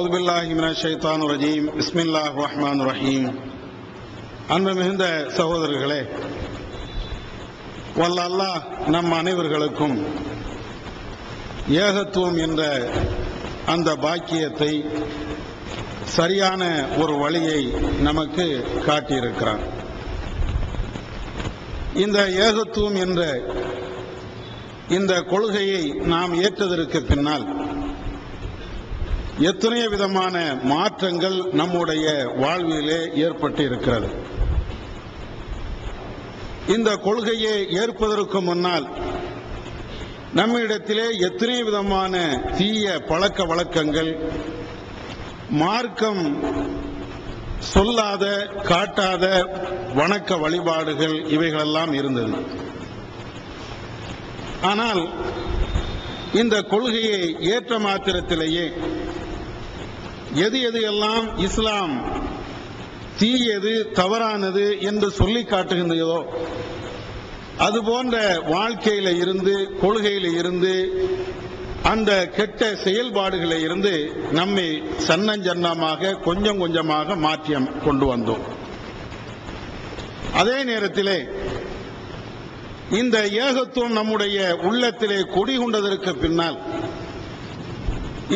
அவுது பில்லாஹி மினஷ் ஷைத்தானிர் ரஜீம். பிஸ்மில்லாஹிர் ரஹ்மானிர் ரஹீம். அன்பு மிகுந்த சகோதரர்களே, வல்ல அல்லாஹ் நம் அனைவர்களுக்கும் ஏகத்துவம் என்ற அந்த பாக்கியத்தை, சரியான ஒரு வழியை நமக்கு காட்டியிருக்கிறார். இந்த ஏகத்துவம் என்ற இந்த கொள்கையை நாம் ஏற்றதற்கு பின்னால் எத்தனையோ விதமான மாற்றங்கள் நம்முடைய வாழ்விலே ஏற்பட்டு இருக்கிறது. இந்த கொள்கையை ஏற்பதற்கு முன்னால் நம்மிடத்திலே எத்தனையோ விதமான தீய பழக்க வழக்கங்கள், மார்க்கம் சொல்லாத காட்டாத வணக்க வழிபாடுகள் இவைகளெல்லாம் இருந்தது. ஆனால் இந்த கொள்கையை ஏற்ற மாத்திரத்திலேயே எது எல்லாம் இஸ்லாம் தீயது, தவறானது என்று சொல்லி காட்டுகின்றதோ அதுபோன்ற வாழ்க்கையில இருந்து, கொள்கையில இருந்து, அந்த கெட்ட செயல்பாடுகளை இருந்து நம்மை சன்னஞ்சன்னமாக கொஞ்சம் கொஞ்சமாக மாற்றி கொண்டு வந்தோம். அதே நேரத்திலே இந்த ஏகத்துவம் நம்முடைய உள்ளத்திலே குடிகொண்டதற்கு பின்னால்,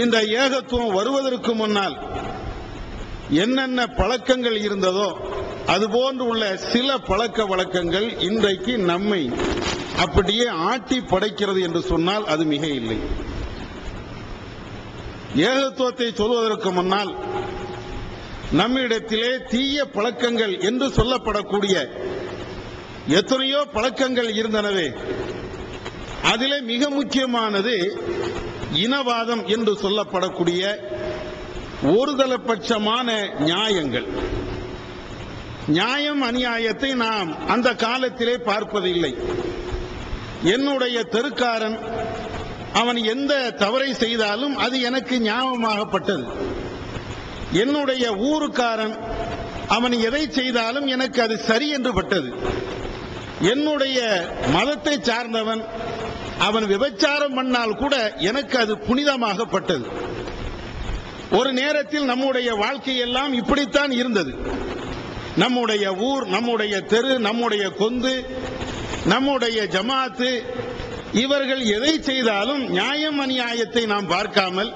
இந்த ஏகத்துவம் வருவதற்கு முன்னால் என்னென்ன பழக்கங்கள் இருந்ததோ அதுபோன்று உள்ள சில பழக்க வழக்கங்கள் இன்றைக்கு நம்மை அப்படியே ஆட்டி படைக்கிறது என்று சொன்னால் அது மிக இல்லை. ஏகத்துவத்தை சொல்வதற்கு முன்னால் நம்மிடத்திலே தீய பழக்கங்கள் என்று சொல்லப்படக்கூடிய எத்தனையோ பழக்கங்கள் இருந்தனவே. அதிலே மிக முக்கியமானது இனவாதம் என்று சொல்லப்படக்கூடிய ஒருதலைபட்சமான நியாயங்கள். நியாயம் அநியாயத்தை நாம் அந்த காலத்திலே பார்ப்பதில்லை. என்னுடைய தெருக்காரன் அவன் எந்த தவறை செய்தாலும் அது எனக்கு ஞாபகமாகப்பட்டது. என்னுடைய ஊருக்காரன் அவன் எதை செய்தாலும் எனக்கு அது சரி என்று பட்டது. என்னுடைய மதத்தை சார்ந்தவன் அவன் விபச்சாரம் பண்ணால் கூட எனக்கு அது புனிதமாகப்பட்டது. ஒரு நேரத்தில் நம்முடைய வாழ்க்கையெல்லாம் இப்படித்தான் இருந்தது. நம்முடைய ஊர், நம்முடைய தெரு, நம்முடைய கொந்து, நம்முடைய ஜமாத்து, இவர்கள் எதை செய்தாலும் நியாயம் அநியாயத்தை நாம் பார்க்காமல்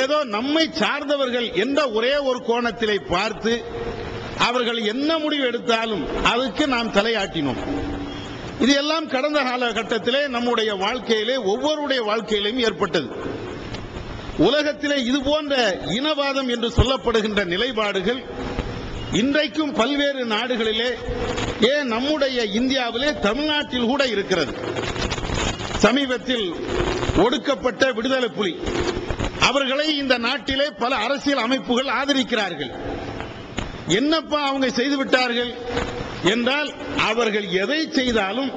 ஏதோ நம்மை சார்ந்தவர்கள் என்ற ஒரே ஒரு கோணத்திலே பார்த்து அவர்கள் என்ன முடிவு எடுத்தாலும் அதுக்கு நாம் தலையாட்டினோம். இது எல்லாம் கடந்த காலகட்டத்திலே நம்முடைய வாழ்க்கையிலே ஒவ்வொருடைய வாழ்க்கையிலும் ஏற்பட்டது. உலகத்திலே இது போன்ற இனவாதம் என்று சொல்லப்படுகின்ற நிலைப்பாடுகள் இன்றைக்கும் பல்வேறு நாடுகளிலே, ஏன் நம்முடைய இந்தியாவிலே, தமிழ்நாட்டில் கூட இருக்கிறது. சமீபத்தில் ஒடுக்கப்பட்ட விடுதலை புலி அவர்களை இந்த நாட்டிலே பல அரசியல் அமைப்புகள் ஆதரிக்கிறார்கள். என்னப்பா அவங்க செய்துவிட்டார்கள் என்றால், அவர்கள் எதை செய்தாலும்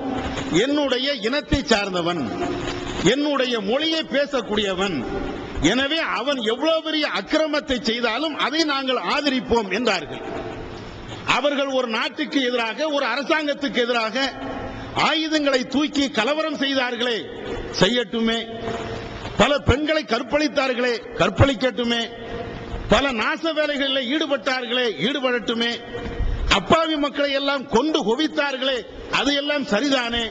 என்னுடைய இனத்தை சார்ந்தவன், என்னுடைய மொழியை பேசக்கூடியவன், எனவே அவன் எவ்வளவு பெரிய அக்கிரமத்தை செய்தாலும் அதை நாங்கள் ஆதரிப்போம் என்றார்கள். அவர்கள் ஒரு நாட்டுக்கு எதிராக, ஒரு அரசாங்கத்துக்கு எதிராக ஆயுதங்களை தூக்கி கலவரம் செய்தார்களே, செய்யட்டுமே. பல பெண்களை கற்பழித்தார்களே, கற்பழிக்கட்டுமே. பல நாச வேலைகளில் ஈடுபட்டார்களே, ஈடுபடட்டுமே. அப்பாவி மக்களை எல்லாம் கொண்டு குவித்தார்களே, அது எல்லாம் சரிதானே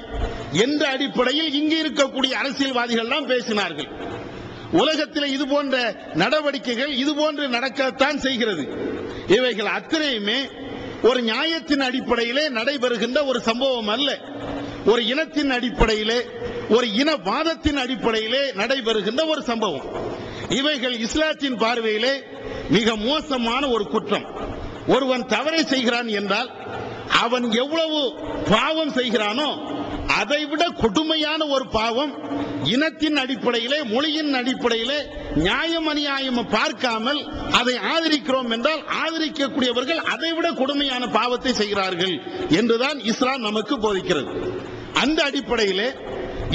என்ற அடிப்படையில் இங்கு இருக்கக்கூடிய அரசியல்வாதிகள் எல்லாம் பேசினார்கள். உலகத்தில் இது போன்ற நடவடிக்கைகள் இதுபோன்று நடக்கத்தான் செய்கிறது. இவைகள் அத்தனையுமே ஒரு நியாயத்தின் அடிப்படையிலே நடைபெறுகின்ற ஒரு சம்பவம் அல்ல. ஒரு இனத்தின் அடிப்படையிலே, ஒரு இனவாதத்தின் அடிப்படையிலே நடைபெறுகின்ற ஒரு சம்பவம். இவைகள் இஸ்லாத்தின் பார்வையிலே மிக மோசமான ஒரு குற்றம். ஒருவன் தவறை செய்கிறான் என்றால் அவன் எவ்வளவு பாவம் செய்கிறானோ அதைவிட கொடுமையான ஒரு பாவம் இனத்தின் அடிப்படையிலே, மொழியின் அடிப்படையிலே நியாயம் அநியாயம் பார்க்காமல் அதை ஆதரிக்கிறோம் என்றால், ஆதரிக்கக்கூடியவர்கள் அதைவிட கொடுமையான பாவத்தை செய்கிறார்கள் என்றுதான் இஸ்லாம் நமக்கு போதிக்கிறது. அந்த அடிப்படையிலே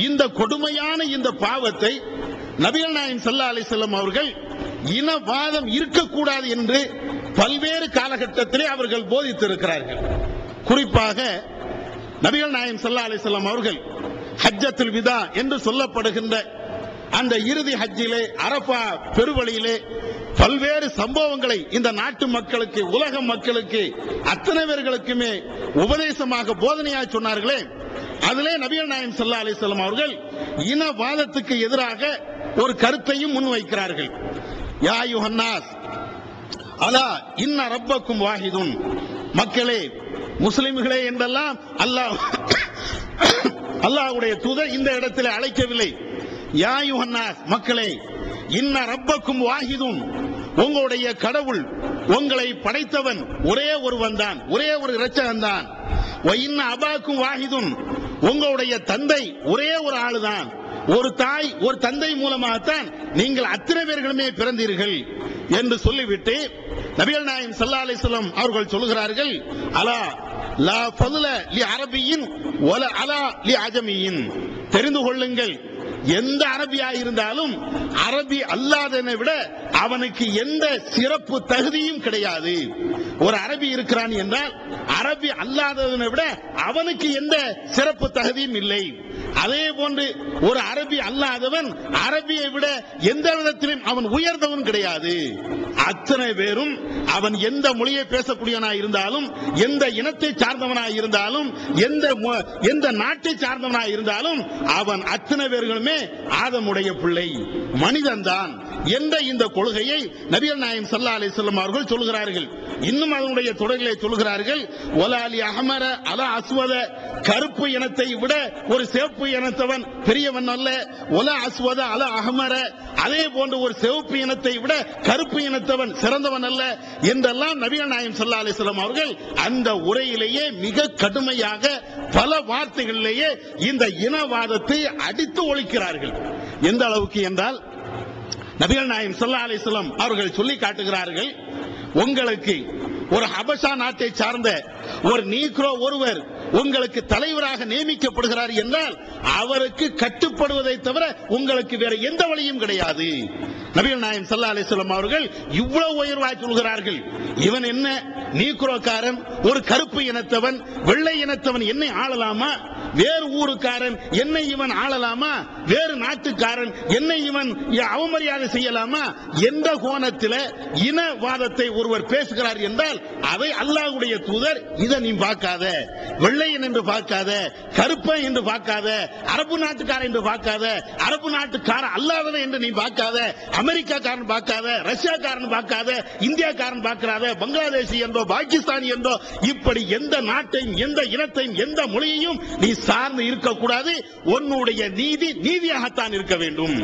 இந்த கொடுமையான இந்த பாவத்தை நபிகள் நாயகம் ஸல்லல்லாஹு அலைஹி வஸல்லம் அவர்கள் இனவாதம் இருக்கக்கூடாது என்று பல்வேறு காலகட்டத்திலே அவர்கள் போதித்திருக்கிறார்கள். குறிப்பாக நபிகள் நாயகம் ஸல்லல்லாஹு அலைஹி வஸல்லம் அவர்கள் ஹஜ்ஜத்துல் விதா என்று சொல்லப்படுகின்ற அந்த இறுதி ஹஜ்ஜிலே, அரஃபா பெருவழியிலே பல்வேறு சம்பவங்களை இந்த நாட்டு மக்களுக்கு, உலக மக்களுக்கு, அத்தனை பேர்களுக்குமே உபதேசமாக போதனையாக சொன்னார்களே, அதிலே நபிகள் நாயகம் ஸல்லல்லாஹு அலைஹி வஸல்லம் அவர்கள் இனவாதத்துக்கு எதிராக ஒரு கருத்தையும் முன்வைக்கிறார்கள். யா அய்யுஹன்னாஸ் அலா இன்ன ரப்பக்கும் வாஹிதுன், மக்களே, முஸ்லிம்களே என்றெல்லாம் அல்லாஹ்வுடைய தூதர் இந்த இடத்தில் அழைக்கவில்லை. யா அய்யுஹன்னாஸ், மக்களே, இன்ன ரப்பக்கும் வாஹிதுன், உங்களுடைய கடவுள், உங்களை படைத்தவன் ஒரே ஒருவன் தான், ஒரே ஒரு இரட்சகன் தான். இன்ன அபாக்கும் வாஹிதுன், உங்களுடைய தந்தை ஒரே ஒரு ஆளுதான், ஒரு தாய் ஒரு தந்தை மூலமாகத்தான் நீங்கள் அத்தனை பேர்களுமே பிறந்தீர்கள் என்று சொல்லிவிட்டு நபிகள் நாயகம் ஸல்லல்லாஹு அலைஹி வஸல்லம் அவர்கள் சொல்கிறார்கள், அலா லா ஃபضல லி அரபியின் வல அலா லி அஜமியின், தெரிந்து கொள்ளுங்கள், எந்த அரபியா இருந்தாலும் அரபி அல்லாதவனை விட அவனுக்கு எந்த சிறப்பு தகுதியும் கிடையாது. ஒரு அரபி இருக்கிறான் என்றால் அரபி அல்லாதவனை விட அவனுக்கு எந்த சிறப்பு தகுதியும் இல்லை. அதே போன்று ஒரு அரபி அல்லாதவன் அரபியை விட எந்த விதத்திலும் அவன் உயர்ந்தவன் கிடையாது. அத்தனை பேரும் அவன் எந்த மொழியை பேசக்கூடியவனாய் இருந்தாலும், எந்த இனத்தை சார்ந்தவனாய் இருந்தாலும், எந்த நாட்டை சார்ந்தவனாய் இருந்தாலும் அவன் அத்தனை பேர்களுமே ஆதமுடைய பிள்ளை, மனிதன்தான் என்ற இந்த கொள்கையை நபிகள் நாயகம் ஸல்லல்லாஹு அலைஹி வஸல்லம் அவர்கள் சொல்கிறார்கள். இன்னும் அதனுடைய தொடரிலே சொல்கிறார்கள், வலாலி அஹமர அலா அஸ்வத, கருப்பு இனத்தை விட ஒரு சிவப்பு இனத்தவன் பெரியவன் அல்ல. ஒலா அஸ்வத அலா அஹமர, அதே போன்று ஒரு சிவப்பு இனத்தை விட கருப்பு இனத்தவன் சிறந்தவன் அல்ல என்றெல்லாம் நபிகள் நாயகம் ஸல்லல்லாஹு அலைஹி வஸல்லம் அவர்கள் அந்த உரையிலேயே மிக கடுமையாக பல வார்த்தைகளிலேயே இந்த இனவாதத்தை அடித்து ஒழிக்கிறார்கள். எந்த அளவுக்கு என்றால் நபிகள் நாயகம் ஸல்லல்லாஹு அலைஹி வஸல்லம் அவர்கள் சொல்லி காட்டுகிறார்கள், உங்களுக்கு ஒரு ஹபஷா நாட்டை சார்ந்த ஒரு நீக்ரோ ஒருவர் உங்களுக்கு தலைவராக நியமிக்கப்படுகிறார் என்றால் அவருக்கு கட்டுப்படுவதை தவிர உங்களுக்கு வேற எந்த வழியும் கிடையாது. நபிகள் நாயகம் ஸல்லல்லாஹு அலைஹி வஸல்லம் அவர்கள் இவ்வளவு உயர்வாய் சொல்கிறார்கள். இவன் என்ன நீக்ரோக்காரன், ஒரு கருப்பு இனத்தவன், வெள்ளை இனத்தவன் என்னை ஆளலாமா? வேறு ஊருக்காரன் என்னை இவன் ஆளலாமா? வேறு நாட்டுக்காரன் என்னை இவன் அவமரியாதை செய்யலாமா? எந்த கோணத்தில் இனவாதத்தை ஒருவர் பேசுகிறார் என்றால் அதை அல்லாஹ்வுடைய தூதர், இதை நீ பார்க்காத, வெள்ளையன் என்று பார்க்காத, கருப்பன் என்று பார்க்காத, அரபு நாட்டுக்காரன் என்று பார்க்காத, அரபு நாட்டுக்காரன் அல்லாதவன் என்று நீ பார்க்காத, அமெரிக்காக்காரன் பார்க்காத, ரஷ்யாக்காரன் பார்க்காத, இந்தியாக்காரன் பார்க்காத, பங்களாதேசி என்றோ பாகிஸ்தானி என்றோ இப்படி எந்த நாட்டையும் எந்த இனத்தையும் எந்த மொழியையும் நீ சார்ந்து இருக்கக்கூடாது. உன்னுடைய நீதி நீதியாகத்தான் இருக்க வேண்டும்.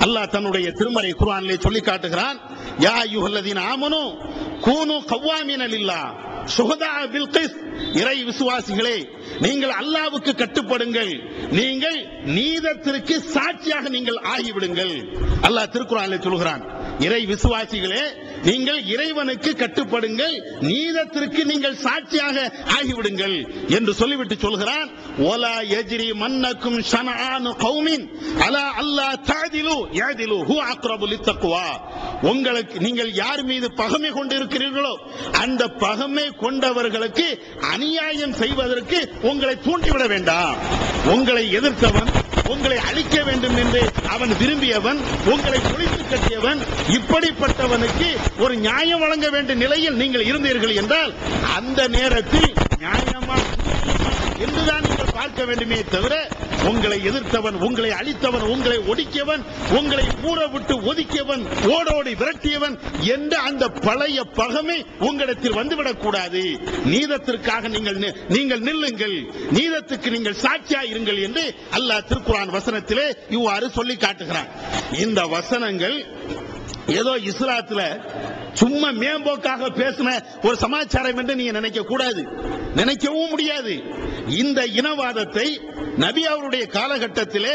அல்லாஹ் தன்னுடைய திருமறை குர்ஆனிலே சொல்லி காட்டுகிறான், யா அய்யுஹல்லதீன ஆமனூ கூனூ கவ்வாமீன லில்லாஹ் ஷுஹதா பில் கிஸ், இறை விசுவாசிகளே, நீங்கள் அல்லாஹ்வுக்கு கட்டுப்படுங்கள், நீங்கள் நீதத்திற்கு சாட்சியாக நீங்கள் ஆகிவிடுங்கள். அல்லாஹ் திருக்குர்ஆனிலே சொல்கிறான், இறை விசுவாசிகளே, நீங்கள் இறைவனுக்கு கட்டுப்படுங்கள், நீதத்திற்கு நீங்கள் சாட்சியாக ஆகிவிடுங்கள் என்று சொல்லிவிட்டு சொல்கிறான், வலா யஜ்ரி மன்னக்கும் ஷனஆனு கௌமின் அலா அல்லா தஅதிலு யஅதிலு ஹுவ அக்ரபு லித்தக்வா, உங்களுக்கு நீங்கள் யார் மீது பகைமை கொண்டிருக்கிறீர்களோ அந்த பகைமை கொண்டவர்களுக்கு அநியாயம் செய்வதற்கு உங்களை தூண்டிவிட வேண்டாம். உங்களை எதிர்த்தவன், உங்களை அழிக்க வேண்டும் என்று அவன் விரும்பியவன், உங்களை ஒழித்து கட்டியவன், இப்படிப்பட்டவனுக்கு ஒரு நியாயம் வழங்க வேண்டிய நிலையில் நீங்கள் இருந்தீர்கள் என்றால் அந்த நேரத்தில் நியாயமா என்றுதான் நீங்கள் பார்க்க வேண்டுமே தவிர உங்களை எதிர்த்தவன், உங்களை அழித்தவன், உங்களை ஒடுக்கியவன், உங்களை ஊற விட்டு ஒதுக்கியவன், ஓடோடி விரட்டியவன் என்ற அந்த பழைய பகைமை உங்களிடத்தில் வந்துவிடக் கூடாது. நீதத்திற்காக நீங்கள் நில்லுங்கள், நீதத்துக்கு நீங்கள் சாட்சியா இருங்கள் என்று அல்லாஹ் திருக்குர்ஆன் வசனத்திலே இவ்வாறு சொல்லி காட்டுகிறான். இந்த வசனங்கள் ஏதோ இஸ்லாத்துல சும்மா மேம்போக்காக பேசின ஒரு சமாச்சாரம் என்று நீங்க நினைக்க கூடாது, நினைக்கவும் முடியாது. இந்த இனவாதத்தை நபி அவருடைய காலகட்டத்திலே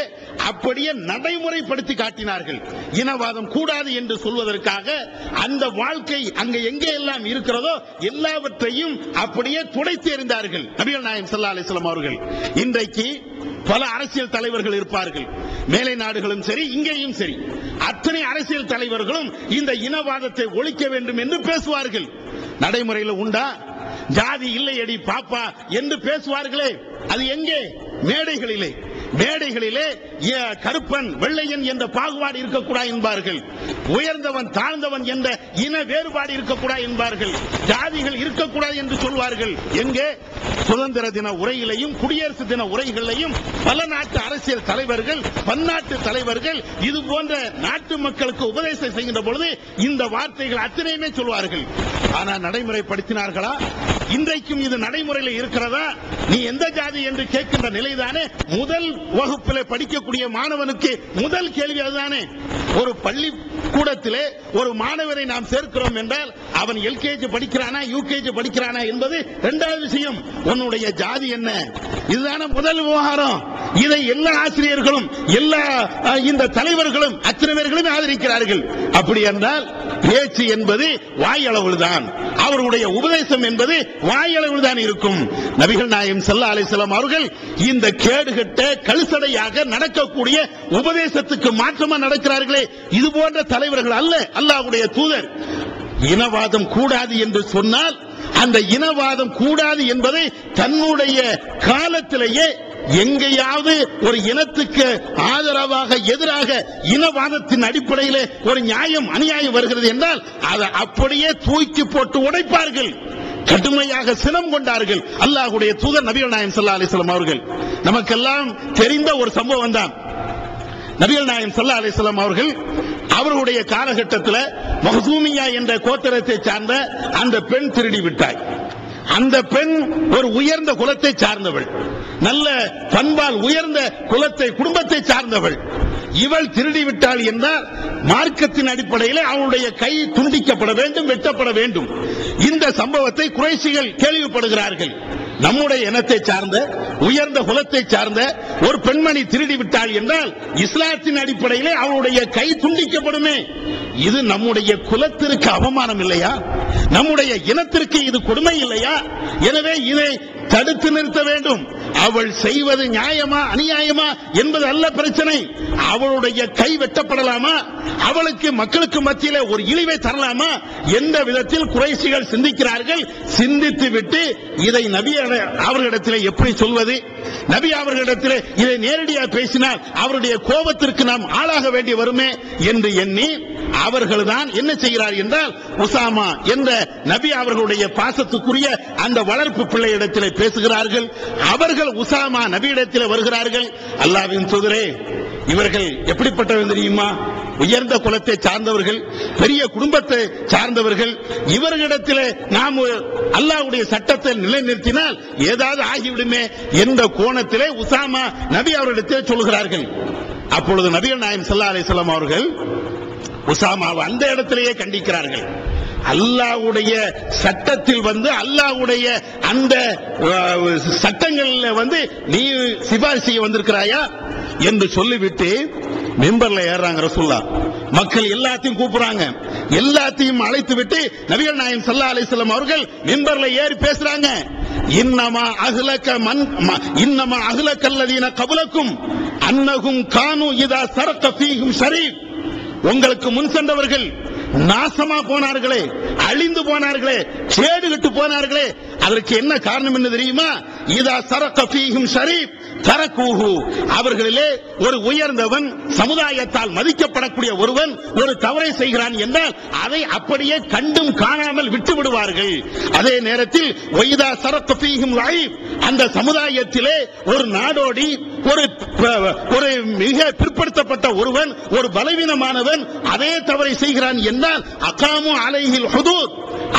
அப்படியே நடைமுறைப்படுத்தி காட்டினார்கள். இனவாதம் கூடாது என்று சொல்வதற்காக அந்த வாழ்க்கை அங்க எங்கே எல்லாம் இருக்கிறதோ எல்லாவற்றையும் அப்படியே துடைத்து எறிந்தார்கள் நபிகள் நாயகம் ஸல்லல்லாஹு அலைஹி வஸல்லம் அவர்கள். இன்றைக்கு பல அரசியல் தலைவர்கள் இருப்பார்கள், மேலை நாடுகளும் சரி இங்கேயும் சரி, அத்தனை அரசியல் தலைவர்களும் இந்த இனவாதத்தை ஒழிக்க வேண்டும் என்று பேசுவார்கள். நடைமுறையில் உண்டா? ஜாதி இல்லையடி பாப்பா என்று பேசுவார்களே, அது எங்கே? மேடைகளிலே. மேடைகளிலே கருப்பன் வெள்ளையன் என்ற பாகுபாடு இருக்கக்கூடாது என்பார்கள். உயர்ந்தவன் தாழ்ந்தவன் என்ற இன வேறுபாடு இருக்கக்கூடாது என்பார்கள். ஜாதிகள் இருக்கக்கூடாது என்று சொல்வார்கள். எங்கே சுதந்திர தின உரையிலையும் குடியரசு தின உரைகளையும் பல நாட்டு அரசியல் தலைவர்கள், பன்னாட்டு தலைவர்கள் இது போன்ற நாட்டு மக்களுக்கு உபதேசம் செய்கின்ற பொழுது இந்த வார்த்தைகள் அத்தனையுமே சொல்வார்கள். ஆனால் நடைமுறைப்படுத்தினார்களா? இன்றைக்கும் இது நடைமுறையில் இருக்கிறதா? நீ எந்த ஜாதி என்று கேட்கின்ற நிலைதானே முதல் வகுப்பில் படிக்கக்கூடிய மாணவனுக்கு முதல் கேள்வி அதுதானே. ஒரு பள்ளிக்கூடத்திலே ஒரு மாணவரை நாம் சேர்க்கிறோம் என்றால் அவன் எல்கேஜி படிக்கிறானா யூகேஜி படிக்கிறானா என்பது இரண்டாவது விஷயம். உன்னுடைய ஜாதி என்ன? இதுதான முதல் விவகாரம். இதை எல்லா ஆசிரியர்களும் எல்லா இந்த தலைவர்களும் அத்தனை பேர்களும் ஆதரிக்கிறார்கள். அப்படி என்றால் பேச்சு என்பது வாயளவில் தான், அவருடைய உபதேசம் என்பது வாயளவில் தான் இருக்கும். நபிகள் நாயகம் ஸல்லல்லாஹு அலைஹி வஸல்லம் அவர்கள் இந்த கேடுகட்ட கழுசடையாக நடக்கக்கூடிய உபதேசத்துக்கு மாற்றமா நடக்கிறார்களே, இது போன்ற தலைவர்கள் அல்ல அல்லாஹ்வுடைய தூதர். இனவாதம் கூடாது என்று சொன்னால் அந்த இனவாதம் கூடாது என்பதை தன்னுடைய காலத்திலேயே எங்கேயாவது ஒரு இனத்துக்கு ஆதரவாக எதிராக இனவாதத்தின் அடிப்படையில் ஒரு நியாயம் அநியாயம் வருகிறது என்றால் அதை அப்படியே தூக்கி போட்டு உடைப்பார்கள். கடுமையாக சினம் கொண்டார்கள் அல்லாஹ்வுடைய தூதர் நபிகள் நாயகம் ஸல்லல்லாஹு அலைஹி வஸல்லம் அவர்கள். நமக்கெல்லாம் தெரிந்த ஒரு சம்பவம் தான். நபிகள் நாயகம் ஸல்லல்லாஹு அலைஹி வஸல்லம் அவர்கள் அவருடைய காலகட்டத்தில் மஹ்சூமியா என்ற கோத்திரத்தை சார்ந்த அந்த பெண் திருடி விட்டாய். அந்த பெண் ஒரு உயர்ந்த குலத்தை சார்ந்தவள், நல்ல பண்பால் உயர்ந்த குலத்தை குடும்பத்தை சார்ந்தவள். இவள் திருடி விட்டாள் என்றால் மார்க்கத்தின் அடிப்படையில் அவளுடைய கை துண்டிக்கப்பட வேண்டும், வெட்டப்பட வேண்டும். இந்த சம்பவத்தை குறைஷிகள் கேள்விப்படுகிறார்கள். நம்முடைய இனத்தை சார்ந்த உயர்ந்த குலத்தை சார்ந்த ஒரு பெண்மணி திருடி விட்டாள் என்றால் இஸ்லாத்தின் அடிப்படையிலே அவளுடைய கை துண்டிக்கப்படுமே. இது நம்முடைய குலத்திற்கு அவமானம் இல்லையா? நம்முடைய இனத்திற்கு இது கொடுமை இல்லையா? எனவே இதை தடுத்து நிறுத்த வேண்டும். அவள் செய்வது நியாயமா அநியாயமா என்பது அல்ல பிரச்சனை. அவளுடைய கை வெட்டப்படலாமா? அவளுக்கு மக்களுக்கு மத்தியிலே ஒரு இழிவை தரலாமா? எந்த விதத்தில் குறைஷிகள் சிந்திக்கிறார்கள். சிந்தித்து விட்டு இதை நபி அவர்களிடத்திலே எப்படி சொல்வது? நபி அவர்களிடத்திலே இதை நேரடியாக பேசினால் அவருடைய கோபத்திற்கு நாம் ஆளாக வேண்டி வருமே என்று எண்ணி அவர்கள் தான் என்ன செய்கிறார் என்றால் உசாமா என்ற நபி அவர்களுடைய பாசத்துக்குரிய அந்த வளர்ப்பு பிள்ளையிடத்திலே பேசுகிறார்கள். அவர்கள் உசாமா நபியிடத்தில் வருகிறார்கள். அல்லாஹ்வின் தூதரே, இவர்கள் எப்படிப்பட்டவர்கள் தெரியுமா? உயர்ந்த குலத்தை சார்ந்தவர்கள், பெரிய குடும்பத்தை சார்ந்தவர்கள். இவர்களிடத்தில் நாம் அல்லாஹ்வுடைய சட்டத்தை நிலைநிறுத்தினால் ஏதாவது ஆகிவிடுமே என்ற கோணத்திலே உசாமா நபி அவர்களிடத்தில் சொல்கிறார்கள். அப்பொழுது நபிகள் நாயகம் ஸல்லல்லாஹு அலைஹி வஸல்லம் அவர்கள் உசாமாவை அந்த இடத்திலேயே கண்டிக்கிறார்கள். அல்லாஹ்வுடைய சட்டத்தில் அல்லாஹ்வுடைய அந்த சட்டங்களில் நீ சிபாரிசு செய்ய வந்திருக்கிறாயா என்று சொல்லிவிட்டு மிம்பர்ல ஏறாங்க ரசூலுல்லாஹ். மக்கள் எல்லாத்தையும் கூப்பிடுறாங்க. எல்லாத்தையும் அழைத்து விட்டு நபிகள் நாயகம் ஸல்லல்லாஹு அலைஹி வஸல்லம் அவர்கள் மிம்பர்ல ஏறி பேசுறாங்க. இன்னமா அஹ்லக்கல்லதீன கபலக்கும் அன்னஹும் கானு இதா சரக ஃபீஹிம் ஷரீஃப். உங்களுக்கு முன் சென்றவர்கள் நாசமா போனார்களே, அழிந்து போனார்களே, கேடுகட்டு போனார்களே. அதற்கு என்ன காரணம் என்ன தெரியுமா? இதா சரக ஃபீஹிம் ஷரீஃப் தரக்கூஹு. அவர்களிலே ஒரு உயர்ந்தவன், சமுதாயத்தால் மதிக்கப்படக்கூடிய ஒருவன் ஒரு தவறை செய்கிறான் என்றால் அதை அப்படியே கண்டும் காணாமல் விட்டு விடுவார்கள். அதே நேரத்தில் வைதா சரக ஃபீஹிம் லைஃப், அந்த சமுதாயத்திலே ஒரு நாடோடி, ஒரு மிக பிற்படுத்தப்பட்ட ஒருவன், ஒரு பலவீனமானவன் அதே தவறை செய்கிறான் என்றால் அகாமு அலைஹில் ஹுதூத்,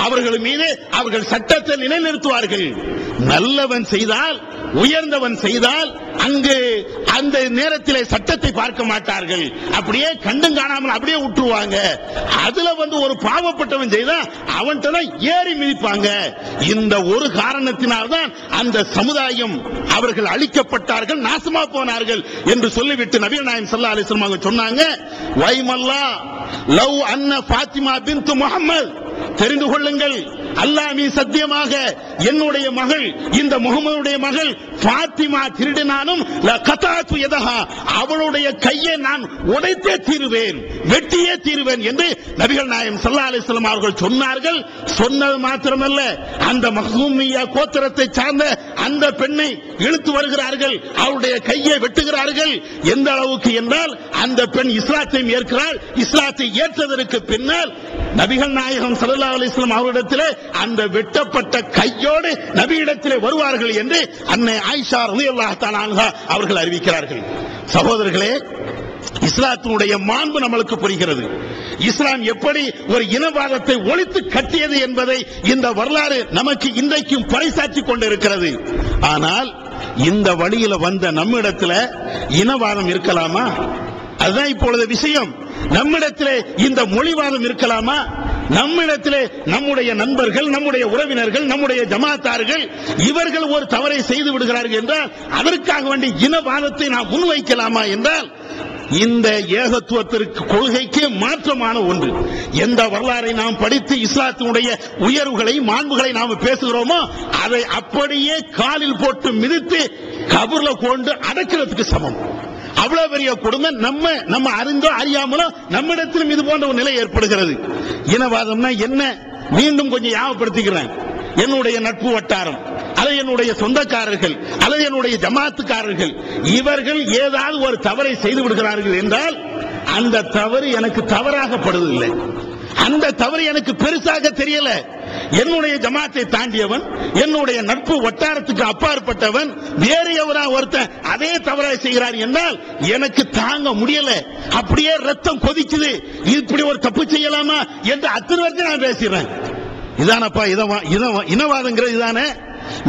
அவர்கள் மீது அவர்கள் சட்டத்தை நிலைநிறுத்துவார்கள். நல்லவன் செய்தால், உயர்ந்தவன் செய்தால் அங்கு அந்த நேரத்திலே சட்டத்தை பார்க்க மாட்டார்கள். அப்படியே கண்டும் காணாமல் அப்படியே விட்டுருவாங்க. அதுல ஒரு பாவப்பட்டவன் செய்தா அவன்கிட்ட ஏறி மிதிப்பாங்க. இந்த ஒரு காரணத்தினால்தான் அந்த சமுதாயம் அவர்கள் அழிக்கப்பட்டார்கள், நாசமா போனார்கள் என்று சொல்லிவிட்டு நபிகள் நாயகம் ஸல்லல்லாஹு அலைஹி வஸல்லம் சொன்னாங்க, வைமல்லா லவ் அன்ன ஃபாத்திமா பின்த் முஹம்மத், தெரிந்து கொள்ளுங்கள், அல்லாஹ் மீது சத்தியமாக என்னுடைய மகள், இந்த முகமதுடைய மகள் பாத்திமா திருடினாலும் லகதாத்து யதஹா, அவளுடைய கையை நான் உடைத்தே தீருவேன், வெட்டியே தீருவேன் என்று நபிகள் நாயகம் ஸல்லல்லாஹு அலைஹி வஸல்லம் அவர்கள் சொன்னார்கள். சொன்னது மாத்திரமல்ல, அந்த மக்ஸூமியா கோத்திரத்தை சார்ந்த அந்த பெண்ணை இழுத்து வருகிறார்கள், அவருடைய கையை வெட்டுகிறார்கள். எந்த அளவுக்கு என்றால் அந்த பெண் இஸ்லாத்தை ஏற்கிறாள். இஸ்லாத்தை ஏற்றதற்கு பின்னால் நபிகள் நாயகம் ஸல்லல்லாஹு அலைஹி வஸல்லம் அவரிடத்திலே அந்த வெட்டப்பட்ட கையோடு நபியிடத்திலே வருவார்கள் என்று அன்னை ஆயிஷா ரலியல்லாஹு தஆலா அன்ஹா அவர்கள் அறிவிக்கிறார்கள். சகோதரர்களே, இஸ்லாத்தினுடைய மாண்பு நம்மளுக்கு புரிகிறது. இஸ்லாம் எப்படி ஒரு இனவாதத்தை ஒழித்து கட்டியது என்பதை இந்த வரலாறு நமக்கு இன்றைக்கும் பறைசாற்றி கொண்டிருக்கிறது. ஆனால் இந்த வழியில வந்த நம்மிடத்துல இனவாதம் இருக்கலாமா? அதுதான் இப்பொழுது விஷயம். நம்மிடத்திலே இந்த மொழிவாதம் இருக்கலாமா? நம்மிடத்திலே நம்முடைய நண்பர்கள், நம்முடைய உறவினர்கள், நம்முடைய ஜமாத்தார்கள் இவர்கள் ஒரு தவறை செய்து விடுகிறார்கள் என்றால் அதற்காக வேண்டி இனவாதத்தை நாம் முன்வைக்கலாமா என்றால் இந்த ஏகத்துவத்திற்கு கொள்கைக்கு மாற்றமான ஒன்று. எந்த வரலாறை நாம் படித்து இஸ்லாத்தினுடைய உயர்வுகளை மாண்புகளை நாம் பேசுகிறோமோ அதை அப்படியே காலில் போட்டு மிதித்து கபர்ல கொண்டு அடக்கிறதுக்கு சமம். அவ்வளவு பெரிய கொடுமை நம்ம அறிந்தோ அறியாமலோ நம்மிடத்திலும் இது போன்ற ஒரு நிலை ஏற்படுகிறது. இனவாதம்னா என்ன? மீண்டும் கொஞ்சம் ஞாபகப்படுத்திக்கிறேன். என்னுடைய நட்பு வட்டாரம் அல்லது என்னுடைய சொந்தக்காரர்கள் அல்லது என்னுடைய ஜமாத்துக்காரர்கள் இவர்கள் ஏதாவது ஒரு தவறை செய்து விடுகிறார்கள் என்றால் அந்த தவறு எனக்கு தவறாகப்படுவதில்லை, அந்த தவறு எனக்கு பெருசாக தெரியல. என்னுடைய ஜமாத்தை தாண்டியவன், என்னுடைய நட்பு வட்டாரத்துக்கு அப்பாற்பட்டவன் வேறு எவரா ஒருத்தன் அதே தவறாக செய்கிறார் என்றால் எனக்கு தாங்க முடியல. அப்படியே ரத்தம் கொதிக்குது, இப்படி ஒரு தப்பு செய்யலாமா என்று அத்தனை வரைக்கும் நான் பேசுறேன். இதானப்பா இனவாதங்கிறது இதுதானே?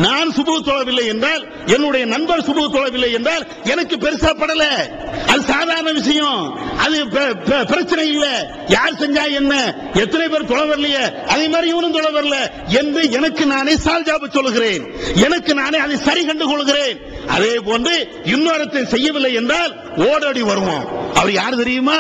நான் சுபுஹ் தொழவில்லை என்றால், என்னுடைய நண்பர் சுபுஹ் தொழவில்லை என்றால் எனக்கு பெருசா படல, அது சாதாரண விஷயம், அது பிரச்சனை இல்லை. யார் செஞ்சா என்ன, எத்தனை பேர் தொழ வரலையே அதே மாதிரி இவனும் தொழ வரல என்று எனக்கு நானே சால்ஜாபு சொல்லுகிறேன், எனக்கு நானே அதை சரி கண்டு கொள்கிறேன். அதே போன்று இன்னொருத்தை செய்யவில்லை என்றால் ஓடோடி வருவோம். அவர் யார் தெரியுமா?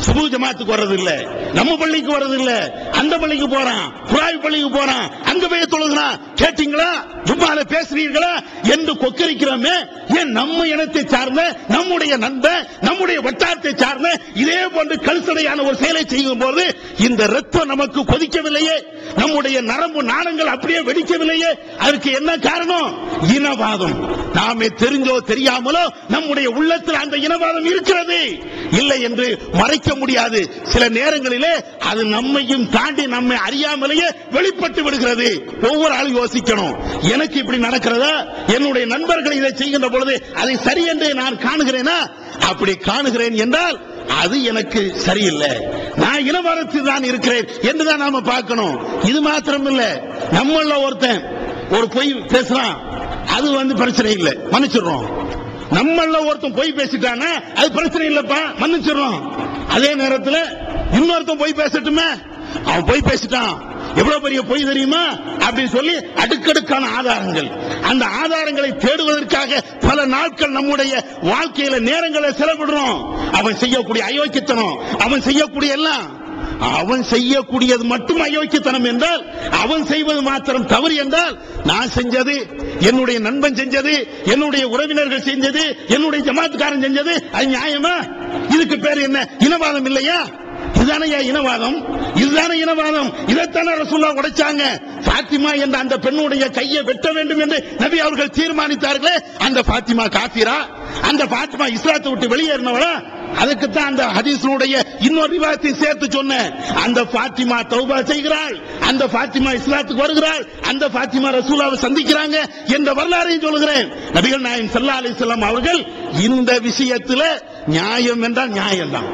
சுபுஹ் ஜமாத்துக்கு வர்றது இல்ல, நம்ம பள்ளிக்கு வர்றது இல்ல, அந்த பள்ளிக்கு போறான், குராய் பள்ளிக்கு போறான், அங்க போய் தொழுகிறான். கேட்டீங்களா, ஜும்மால பேசுறீர்களா என்று கொக்கரிக்கிறோமே. ஏன் நம்ம இனத்தை சார்ந்த, நம்முடைய நண்பன், நம்முடைய வட்டாரத்தை சார்ந்த இதே போன்று கல்சடையான ஒரு செயலை செய்யும் போது இந்த ரத்தம் நமக்கு கொதிக்கவில்லையே, நம்முடைய நரம்பு நாணங்கள் அப்படியே வெடிக்கவில்லையே. அதற்கு என்ன காரணம்? இனவாதம். நாமே தெரிஞ்சோ தெரியாமலோ நம்முடைய உள்ளத்தில் அந்த இனவாதம் இருக்கிறது. இல்லை என்று மறைக்க முடியாது. சில நேரங்களிலே அது நம்மையும் தாண்டி நம்மை அறியாமலேயே வெளிப்பட்டு விடுகிறது. ஒவ்வொரு ஆளும் யோசிக்கணும், எனக்கு இப்படி நடக்கிறதா? என்னுடைய நண்பர்கள் இதை செய்கின்ற பொழுது அதை சரி என்று நான் காணுகிறேனா? அப்படி காணுகிறேன் என்றால் அது எனக்கு சரியில்லை, நான் இனவாதத்தில் தான் இருக்கிறேன் என்றுதான் நாம பார்க்கணும். இது மாத்திரம் இல்ல, நம்மள ஒருத்தன் ஒரு பொய் பேசுறான், அது பிரச்சனை இல்லை, மன்னிச்சிடுறோம். நம்மள ஒருத்தன் பொய் பேசிட்டானா அது பிரச்சனை இல்லப்பா, மன்னிச்சிடுறோம். அதே நேரத்தில் இன்னொருத்தன் பொய் பேசட்டுமே, அவன் பொய் பேசிட்டான், எவ்வளவு பெரிய பொய் தெரியுமா அப்படின்னு சொல்லி அடுக்கடுக்கான ஆதாரங்கள், அந்த ஆதாரங்களை தேடுவதற்காக பல நாட்கள் நம்முடைய வாழ்க்கையில நேரங்களை செலவிடுறோம். அவன் செய்யக்கூடிய அயோக்கியத்தனம், அவன் செய்யக்கூடிய எல்லாம், அவன் செய்யக்கூடியது மட்டும் அயோக்கியத்தனம் என்றால், அவன் செய்வது மாத்திரம் தவறு என்றால், நான் செஞ்சது, என்னுடைய நண்பன் செஞ்சது, என்னுடைய உறவினர்கள் செஞ்சது, என்னுடைய ஜமாத்துக்காரன் செஞ்சது, அது நியாயமா? இதுக்கு பேர் என்ன? இனவாதம் இல்லையா? இதுதானே இனவாதம், இதுதானே இனவாதம். இதைத்தானே ரசூலுல்லாஹ் உடைச்சாங்க. பாத்திமா என்ற அந்த பெண்ணுடைய கையை வெட்ட வேண்டும் என்று நபி அவர்கள் தீர்மானித்தார்களே, அந்த பாத்திமா காஃபிரா? அந்த பாத்திமா இஸ்லாத்தை விட்டு வெளியேறினவளா? அதுக்குத்தான் அந்த ஹதீஸுடைய இன்னொரு ரிவாயத்தை சேர்த்து சொன்னேன். அந்த பாத்திமா தௌபா செய்கிறாள், அந்த பாத்திமா இஸ்லாத்துக்கு வருகிறாள், அந்த பாத்திமா ரசூலுல்லாஹ்வை சந்திக்கிறாங்க என்ற வரலாறையும் சொல்கிறேன். நபிகள் நாயகம் ஸல்லல்லாஹு அலைஹி வஸல்லம் அவர்கள் இந்த விஷயத்தில் நியாயம் என்றால் நியாயம்தான்,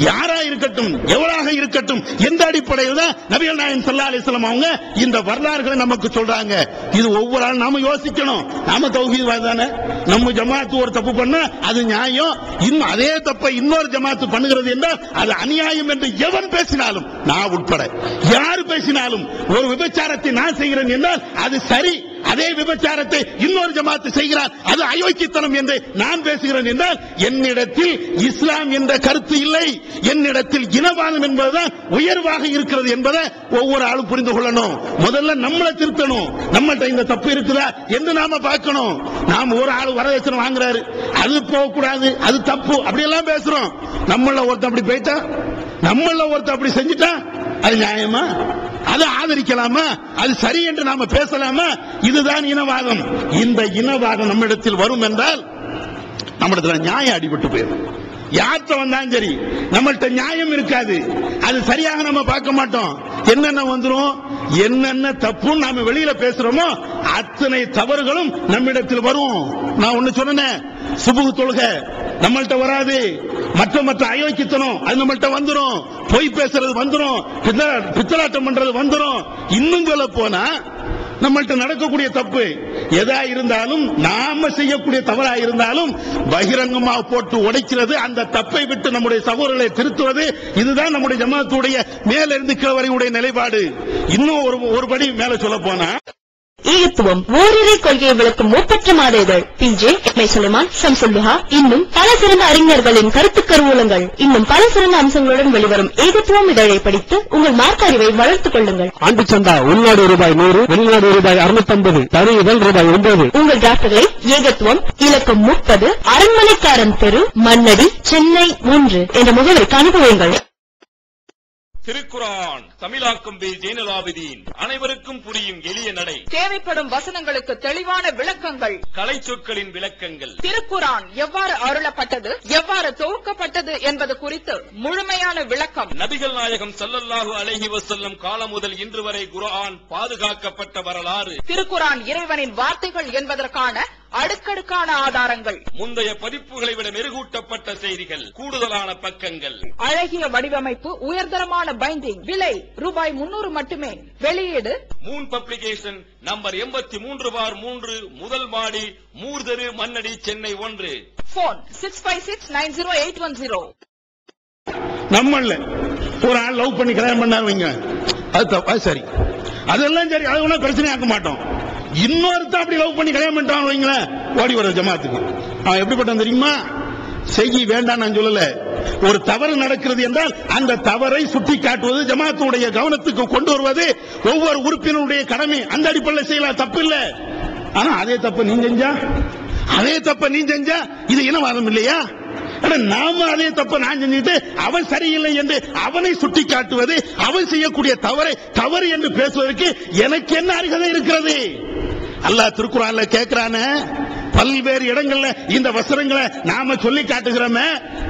யாரா இருக்கட்டும், எவராக இருக்கட்டும், எந்த அடிப்படையில் தான் நபிகள் நாயகம் ஸல்லல்லாஹு அலைஹி வஸல்லம் அவங்க இந்த வரலாறுகளை நமக்கு சொல்றாங்க. இது ஒவ்வொரு ஆளும் நாம யோசிக்கணும். நாம தௌஹீத்வாதி தானே, நம்ம ஜமாத்து ஒரு தப்பு பண்ணா அது நியாயம், இன்னும் அதே தப்பை இன்னொரு ஜமாத்து பண்ணுகிறது என்றால் அது அநியாயம் என்று எவன் பேசினாலும், நான் உட்பட யார் பேசினாலும், ஒரு விபச்சாரத்தை நான் செய்கிறேன் என்றால் அது சரி, அதே விபச்சாரத்தை இன்னொரு ஜமாத்து செய்கிறார், அது அயோக்கியத்தனம் என்று நான் பேசுகிறேன் என்றால் என்னிடத்தில் இஸ்லாம் என்ற கருத்து இல்லை, என்னிடத்தில் இனவாதம் என்பதுதான் உயர்வாக இருக்கிறது என்பதை ஒவ்வொரு ஆளும் புரிந்து கொள்ளணும். முதல்ல நம்மளை திருத்தணும், நம்மள்ட்ட இந்த தப்பு இருக்குதா என்று நாம பார்க்கணும். நாம ஒரு ஆளு வரதட்சணை வாங்குறாரு, அது போகக்கூடாது, அது தப்பு, அப்படியெல்லாம் பேசுறோம். நம்மள ஒருத்தன் அப்படி போயிட்டா, நம்மள ஒருத்தன் அப்படி செஞ்சுட்டா அது நியாயமா? அதை ஆதரிக்கலாமா? அது சரி என்று நாம பேசலாமா? இதுதான் இனவாதம். இந்த இனவாதம் நம்மிடத்தில் வரும் என்றால் நம்மிடத்துல நியாயம் அடிபட்டு போயிடும். யார்கிட்ட வந்தாலும் சரி நம்மள்ட்ட நியாயம் இருக்காது, அது சரியாக நம்ம பார்க்க மாட்டோம். என்னென்ன வந்துரும், என்னென்ன தப்புன்னு நாம வெளியில பேசுறோமோ அத்தனை தவறுகளும் நம்மிடத்தில் வரும். நான் ஒண்ணு சொன்னேன், சுபுகு தொழுகை நம்மள்ட்ட வராது, மற்ற அயோக்கியத்தனம் அது நம்மள்ட்ட வந்துரும், பொய் பேசுறது வந்துரும், பித்தலாட்டம் பண்றது வந்துரும். இன்னும் சொல்ல போனா நம்மள்ட்ட நடக்கக்கூடிய தப்பு எதா இருந்தாலும், நாம செய்யக்கூடிய தவறா இருந்தாலும் பகிரங்கமாக போட்டு உடைக்கிறது, அந்த தப்பை விட்டு நம்முடைய சகோதரர்களை திருத்துவது, இதுதான் நம்முடைய ஜமாத்துடைய மேலிருந்து கீழ் வரை உடைய நிலைப்பாடு. இன்னும் ஒரு படி மேல சொல்ல போனா ஈகத்துவம் ஓரிரை கொள்கையை விளக்கும் மூப்பற்ற மாதேதழ் பிஜே எம்ஐ சுலைமான் ஷம்சுல்ஹா இன்னும் பல சிறந்த அறிஞர்களின் கருத்து கருவூலங்கள் இன்னும் பல சிறந்த அம்சங்களுடன் வெளிவரும் ஈகத்துவம் இதழை படித்து உங்கள் மார்க்க அறிவை வளர்த்துக் கொள்ளுங்கள். ஆண்டு சந்தா உள்நாடு ரூபாய் 100, வெளிநாடு ரூபாய் 650, தனி இதழ் ரூபாய் 9. உங்கள் டிராப்டுகளை ஏகத்துவம் இலக்கம் 30 அரண்மனைக்காரன் தெரு, மண்ணடி, சென்னை 3 என்ற முகவரிக்கு அனுப்புவீர்கள். திருக்குரான் தமிழாக்கம் பி ஜெயினலாபிதீன். அனைவருக்கும் புரியும் எளிய நடை, தேவைப்படும் வசனங்களுக்கு தெளிவான விளக்கங்கள், கலை சொற்களின் விளக்கங்கள், திருக்குரான் எவ்வாறு அருளப்பட்டது, எவ்வாறு தொகுக்கப்பட்டது என்பது குறித்து முழுமையான விளக்கம், நபிகள் நாயகம் ஸல்லல்லாஹு அலைஹி வஸல்லம் காலம் முதல் இன்று வரை குர்ஆன் பாதுகாக்கப்பட்ட வரலாறு, திருக்குரான் இறைவனின் வார்த்தைகள் என்பதற்கான அடுக்கடுக்கான ஆதாரங்கள், முந்தைய பதிப்புகளை விட மெருகூட்டப்பட்ட செய்திகள், கூடுதலான பக்கங்கள், அழகிய வடிவமைப்பு, உயர்தரமான பைண்டிங். விலை ரூபாய் 300 மட்டுமே. வெளியீடு மூன் பப்ளிகேஷன், நம்பர் 83/3, முதல் மாடி, மூர்தரு, மண்ணடி, சென்னை 1. போன் 65690810. நம்மள ஒரு ஆள் லவ் பண்ணி கல்யாணம் பண்ணாரு வைங்க, அது சரி, அதெல்லாம் சரி, அது ஒன்றும் பிரச்சனை ஆக்க மாட்டோம். இன்னொருத்த அப்படி லவ் பண்ணி கல்யாணம் பண்ணிட்டான் வைங்களேன், ஓடி வர ஜமாத்துக்கு. அவன் எப்படிப்பட்டான் தெரியுமா? செய்ய வேண்டாம் நான் சொல்லல, ஒரு தவறு நடக்கிறது என்றால் அந்த தவறை சுட்டி காட்டுவது, ஜமாத்துடைய கவனத்துக்கு கொண்டு வருவது ஒவ்வொரு உறுப்பினருடைய கடமை. அந்த அடிப்படையில் செய்யலாம், தப்பு இல்ல. ஆனா அதே தப்ப நீ செஞ்சா இது இனவாதம் இல்லையா? நாம அதே தப்ப நான் செஞ்சுட்டு அவன் சரியில்லை என்று அவனை சுட்டி காட்டுவது, அவன் செய்யக்கூடிய தவறு என்று பேசுவதற்கு எனக்கு என்ன அருகதை இருக்கிறது? அல்லாஹ் திருக்குர்ஆன்ல கேட்கிறானே, பல்வேறு இடங்கள்ல இந்த வசனங்களை நாம சொல்லி காட்டுகிறோமே,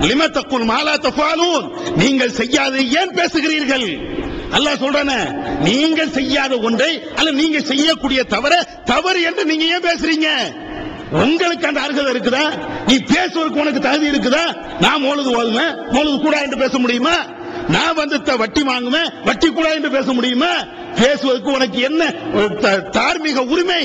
லிம தக்குல் மா லா தஃபாலூன், நீங்கள் செய்யாத ஏன் பேசுகிறீர்கள்? அல்லாஹ் சொல்றானே, நீங்கள் செய்யாத ஒன்றை அல்ல நீங்க செய்யக்கூடிய தவறு என்று நீங்க ஏன் பேசுறீங்க? உங்களுக்கு அந்த அருகதை இருக்குதா? நீ பேசுவதற்கு உனக்கு தகுதி இருக்குதா? நான் மௌலிது ஓதுவேன், மௌலிது கூட என்று பேச முடியுமா? நான் வந்து வட்டி வாங்குவேன், வட்டி கூட என்று பேச முடியுமா? பேசுவதற்கு உனக்கு என்ன தார்மீக உரிமை?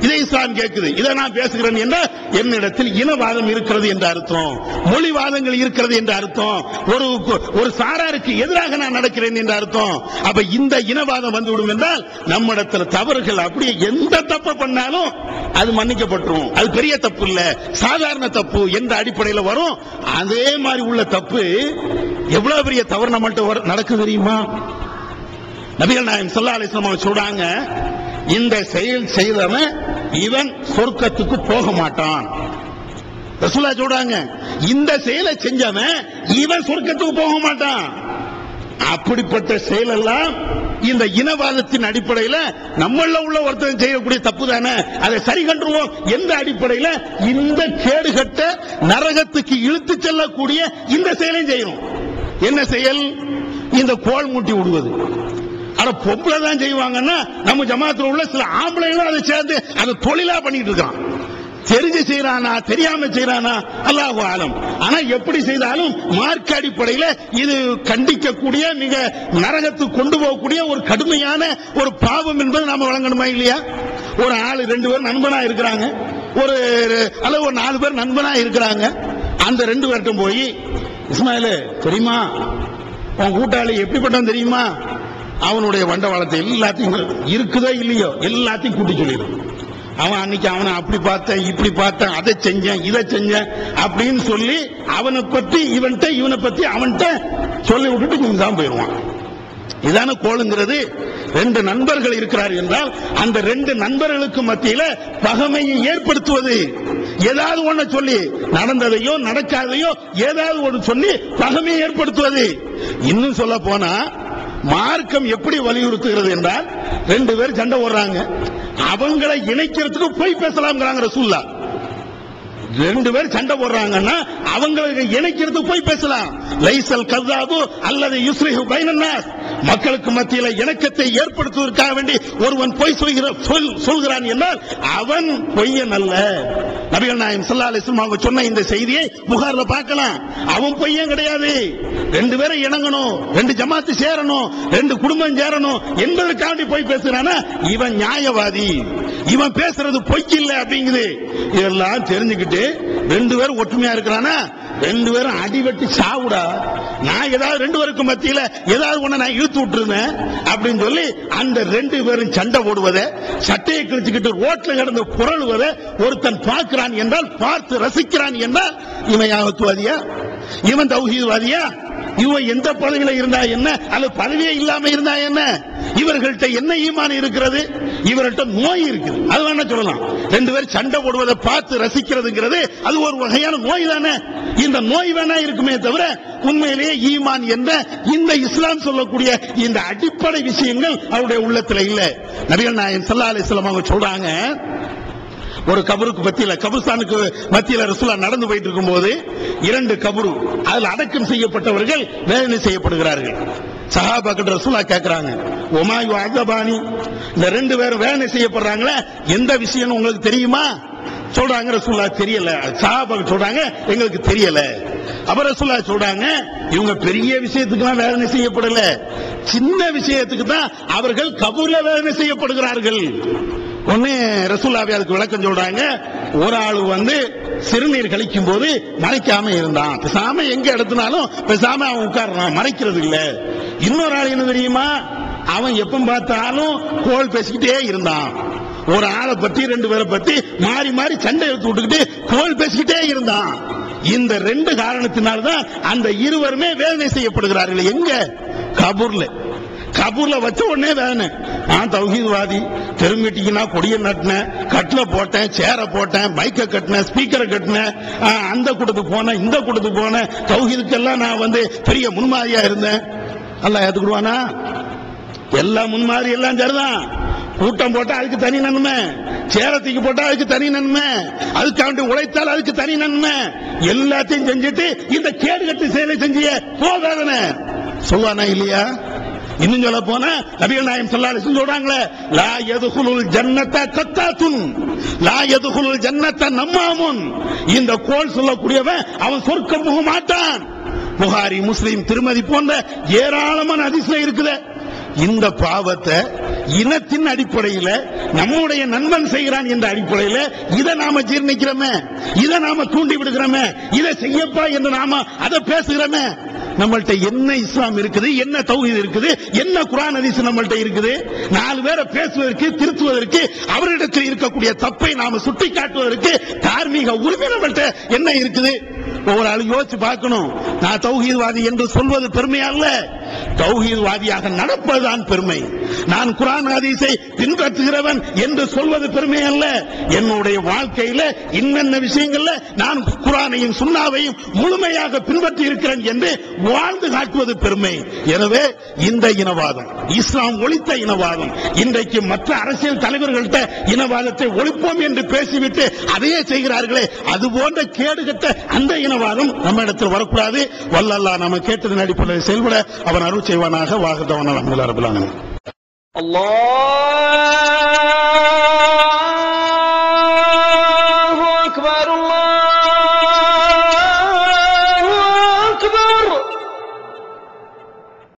இதை இஸ்லாம் கேட்குது. இதை நான் பேசுகிறேன் என்றால் என்னிடத்தில் இனவாதம் இருக்கிறது என்ற அர்த்தம், மொழிவாதங்கள் இருக்கிறது என்ற அர்த்தம், ஒரு சாராருக்கு எதிராக நான் நடக்கிறேன் என்ற அர்த்தம். அப்ப இந்த இனவாதம் வந்துவிடும் என்றால் நம்மிடத்தில் தவறுகள் அப்படியே எந்த தப்பு பண்ணாலும் அது மன்னிக்கப்பட்டுரும். அது பெரிய தப்பு இல்ல, சாதாரண தப்பு என்ற அடிப்படையில் வரும். அதே மாதிரி உள்ள தப்பு எவ்வளவு பெரிய தவறு நம்மள்ட்ட நடக்குது தெரியுமா? நபிகள் நாயகம் ஸல்லல்லாஹு அலைஹி வஸல்லம் சொல்றாங்க, இந்த செயல் செய்தவன் இவன் சொர்க்கத்துக்கு போக மாட்டான். ரசூலுல்லாஹ் சொல்றாங்க, இந்த செயலை செஞ்சவன் இவன் சொர்க்கத்துக்கு போக மாட்டான். அப்படிப்பட்ட செயல் எல்லாம் இந்த இனவாதத்தின் அடிப்படையில் நம்மள உள்ள ஒருத்தர் செய்யக்கூடிய தப்பு தானே, அதை சரி கண்டுருவோம் எந்த அடிப்படையில் இந்த கேடுகட்ட நரகத்துக்கு இழுத்து செல்லக்கூடிய இந்த செயலையும் செய்யணும். என்ன செயல்? இந்த கோல் மூட்டி விடுவது. ஆனா பொம்பளை தான் செய்வாங்கன்னா நம்ம ஜமாத்துல உள்ள சில ஆம்பளைங்களும் அதை சேர்ந்து அதை தொழிலா பண்ணிட்டு இருக்கான். தெரிஞ்சு செய்யறானா தெரியாம செய்யறானா அல்லாஹு ஆலம். ஆனா எப்படி செய்தாலும் மார்க்க அடிப்படையில் இது கண்டிக்கக்கூடிய, மிக நரகத்துக்கு கொண்டு போகக்கூடிய ஒரு கடுமையான ஒரு பாவம் என்பது நாம வழங்கணுமா இல்லையா? ஒரு ஆளு 2 பேர் நண்பனா இருக்கிறாங்க, ஒரு 4 பேர் நண்பனா இருக்கிறாங்க. அந்த 2 பேர்ட்டும் போய், இஸ்மாயிலே தெரியுமா உன் கூட்டாளி எப்படிப்பட்டான் தெரியுமா? அவனுடைய வண்டவாளத்தை எல்லாத்தையும் இருக்குதோ இல்லையோ எல்லாத்தையும் கூட்டி சொல்லிடும். அவன் அன்னைக்கு அவனை அப்படி பார்த்தேன் இப்படி பார்த்தேன் அதை செஞ்சேன் இதை செஞ்சேன் அப்படின்னு சொல்லி அவனை பத்தி இவனை பத்தி அவன்கிட்ட சொல்லி விட்டுட்டு இவன் தான் போயிடுவான். இதான கோளுங்கிறது. ரெண்டு நண்பர்கள் இருக்கிறார் என்றால் அந்த ரெண்டு நண்பர்களுக்கு மத்தியில பகைமையை ஏற்படுத்துவது. ஏதாவது ஒண்ணு சொல்லி நடந்ததையோ நடக்காதையோ ஏதாவது ஒன்று சொல்லி பகைமையை ஏற்படுத்துவது. இன்னும் சொல்ல போனா மார்க்கம் எப்படி வலியுறுத்துகிறது என்றால், ரெண்டு பேர் சண்டை போடுறாங்க, அவங்களை இணைக்கிறதுக்கு போய் பேசலாம்ங்கறாங்க ரசூலுல்லாஹ். ரெண்டு பேர் சண்டை போடுறாங்கன்னா அவங்களுக்கு இணைக்கிறதுக்கு போய் பேசலாம். லைசல் கஸாபு அல்லது யுஸ்ரிஹு பைனன் நாஸ், மக்களுக்கு மத்தியில இணக்கத்தை ஏற்படுத்துவதற்காக வேண்டி ஒருவன் பொய் சொல்கிறான் என்றால் அவன் பொய்யன் அல்ல. நபிகள் நாயகம் ஸல்லல்லாஹு அலைஹி வஸல்லம் அவங்க சொன்ன இந்த செய்தியை புகார்ல பார்க்கலாம். அவன் பொய்யன் கிடையாது. ரெண்டு பேரும் இணங்கணும், ரெண்டு ஜமாத்து சேரணும், ரெண்டு குடும்பம் சேரணும் என்பதற்காண்டி போய் பேசுறானா இவன் நியாயவாதி, இவன் பேசுறது பொய் இல்லை அப்படிங்குது. இதெல்லாம் தெரிஞ்சுக்கிட்டு ரெண்டு பேரும் ஒற்றுமையா இருக்கிறானா, ரெண்டு பேரும் அடிவெட்டி சாவுடா, நான் ஏதாவது ரெண்டு பேருக்கு மத்தியில ஏதாவது ஒண்ணு நான் இழுத்து விட்டுருந்தேன் அப்படின்னு சொல்லி அந்த ரெண்டு பேரும் சண்டை போடுவதை, சட்டையை கிழிச்சுக்கிட்டு ரோட்ல கிடந்து புரளுவதை ஒருத்தன் பார்க்கிறான் என்றால், பார்த்து ரசிக்கிறான் என்றால் இவன் யாவத்துவாதியா, இவன் தௌஹீத்வாதியா? இவன் எந்த பதவியில இருந்தா என்ன, அல்லது பதவியே இல்லாம இருந்தா என்ன? இவர்கள்ட்ட என்ன ஈமான் இருக்கிறது? இவர்கள்ட்ட நோய் இருக்குது. அது வேணா சொல்லலாம். ரெண்டு பேரும் சண்டை போடுவதை பார்த்து ரசிக்கிறதுங்கிறது அது ஒரு வகையான நோய் தானே. இந்த நோய் வேணா இருக்குமே தவிர உண்மையிலேயே ஈமான் என்ற இந்த இஸ்லாம் சொல்லக்கூடிய இந்த அடிப்படை விஷயங்கள் அவருடைய உள்ளத்துல இல்ல. நபிகள் நாயகம் ஸல்லல்லாஹு அலைஹி வஸல்லம் அவங்க சொல்றாங்க, ஒரு கபருக்கு மத்தியில, கபர்ஸ்தானுக்கு மத்தியில ரசூலுல்லாஹ் நடந்து போயிட்டு இருக்கும்போது இரண்டு கபரு, அதில் அடக்கம் செய்யப்பட்டவர்கள் வேதனை செய்யப்படுகிறார்கள். சஹாபாக்கள் ரசூலுல்லாஹ் கேட்கிறாங்க, ஒமா யுஅதபானி, இந்த ரெண்டு பேரும் வேதனை செய்யப்படுறாங்களே எந்த விஷயம் உங்களுக்கு தெரியுமா? சொல்றாங்க ரசூலுல்லாஹ் தெரியல. சஹாபாக்கள் சொல்றாங்க எங்களுக்கு தெரியல. அப்ப ரசூலுல்லாஹ் சொல்றாங்க, இவங்க பெரிய விஷயத்துக்குலாம் வேதனை செய்யப்படல, சின்ன விஷயத்துக்கு தான் அவர்கள் கபூர்ல வேதனை செய்யப்படுகிறார்கள். ஒன்னு ரசூலுல்லாஹ் அதுக்கு விளக்கம் சொல்றாங்க. ஒரு ஆளு சிறுநீர் கழிக்கும் போது மறைக்காம இருந்தான், பேசாம எங்க எடுத்தினாலும் பேசாம அவன் உட்கார்றான், மறைக்கிறது இல்ல. இன்னொரு ஆள் என்ன தெரியுமா, அவன் எப்ப பார்த்தாலும் கோல் பேசிக்கிட்டே இருந்தான். ஒரு ஆளை பத்தி ரெண்டு பேரை பத்தி மாறி மாறி சண்டை எடுத்து விட்டுக்கிட்டு கோல் பேசிக்கிட்டே இருந்தான். இந்த ரெண்டு காரணத்தினால்தான் அந்த இருவருமே வேதனை செய்யப்படுகிறார்கள். எங்க? கபூர்ல. கபூர்ல வச்ச உடனே வேதனை. நான் தௌஹீத்வாதி, தெருமீட்டிங்கன்னா கொடியை நட்டினேன், கட்டில போட்டேன், சேர போட்டேன், மைக்க கட்டினேன், ஸ்பீக்கரை கட்டினேன், அந்த கூட்டத்துக்கு போனேன், இந்த கூட்டத்துக்கு போனேன், தௌஹீதுக்கெல்லாம் நான் பெரிய முன்மாதிரியா இருந்தேன். அல்லாஹ் ஏத்துக்குடுவானா? எல்லாம் முன்மாதிரி எல்லாம் சரிதான். கூட்டம் போட்டா அதுக்கு தனி நன்மை, சேரத்துக்கு போட்டா அதுக்கு தனி நன்மை, அதுக்காண்டி உழைத்தால் அதுக்கு தனி நன்மை, எல்லாத்தையும் செஞ்சுட்டு இந்த கேடுகட்டு செயலை செஞ்சிய போகாதன சொல்லுவானா இல்லையா? இன்னும் சொல்ல போனா நபிகள் நாயகம் ஸல்லல்லாஹு அலைஹி வஸல்லம் சொல்றாங்களே, லா யதுகுலுல் ஜன்னத கத்தாத்துன் லா யதுகுலுல் ஜன்னத நம்மாமுன், இந்த கோல் சொல்லக்கூடியவன் அவன் சொர்க்கம் போக மாட்டான். புகாரி, முஸ்லிம், திருமதி போன்ற ஏராளமான ஹதீஸ்ல இருக்குது. இந்த பாவத்தை இனத்தின் அடிப்படையில் நம்முடைய நண்பன் செய்கிறான் என்ற அடிப்படையில் இதை நாம ஜீர்ணிக்கிறோமே, இதை நாம தூண்டி விடுகிறோமே, இதை செய்யப்பா என்று நாம அதை பேசுகிறோமே. நம்மள்ட்ட என்ன இஸ்லாம் இருக்குது, என்ன தௌஹீத் இருக்குது, என்ன குர்ஆன் ஹதீஸ் நம்மள்ட்ட இருக்குது? நாலு பேரை பேசுவதற்கு, திருத்துவதற்கு, அவரிடத்தில் இருக்கக்கூடிய தப்பை நாம சுட்டி காட்டுவதற்கு தார்மீக உரிமை நம்மள்ட்ட என்ன இருக்குது? ஒவ்வொரு ஆளு யோசிச்சு பார்க்கணும். நான் தௌஹீத்வாதி என்று சொல்வது பெருமை அல்ல, தௌஹீத்வாதியாக நடப்பதுதான் பெருமை. நான் குர்ஆன் ஹதீஸை பின்பற்றுகிறவன் என்று சொல்வது பெருமை அல்ல. என்னுடைய வாழ்க்கையில இன்னென்ன விஷயங்கள்ல நான் குர்ஆனையும் சுன்னாவையும் முழுமையாக பின்பற்றி இருக்கிறேன் என்று வாழ்ந்து காட்டுவது பெருமை. எனவே இந்த இனவாதம், இஸ்லாம் ஒழித்த இனவாதம், இன்றைக்கு மற்ற அரசியல் தலைவர்கள்ட்ட இனவாதத்தை ஒழிப்போம் என்று பேசிவிட்டு அதையே செய்கிறார்களே, அது போன்ற கேடுகட்ட அந்த இனவாதம் நம்ம இடத்தில் வரக்கூடாது. வல்லல்லாஹ் நம்ம கேட்டதன் அடிப்படையில் செயல்பட அவன் அருள் செய்வானாக. வாகதவன அல்ஹம்துலில்லாஹி ரப்பில் ஆலமீன். அல்லாஹ்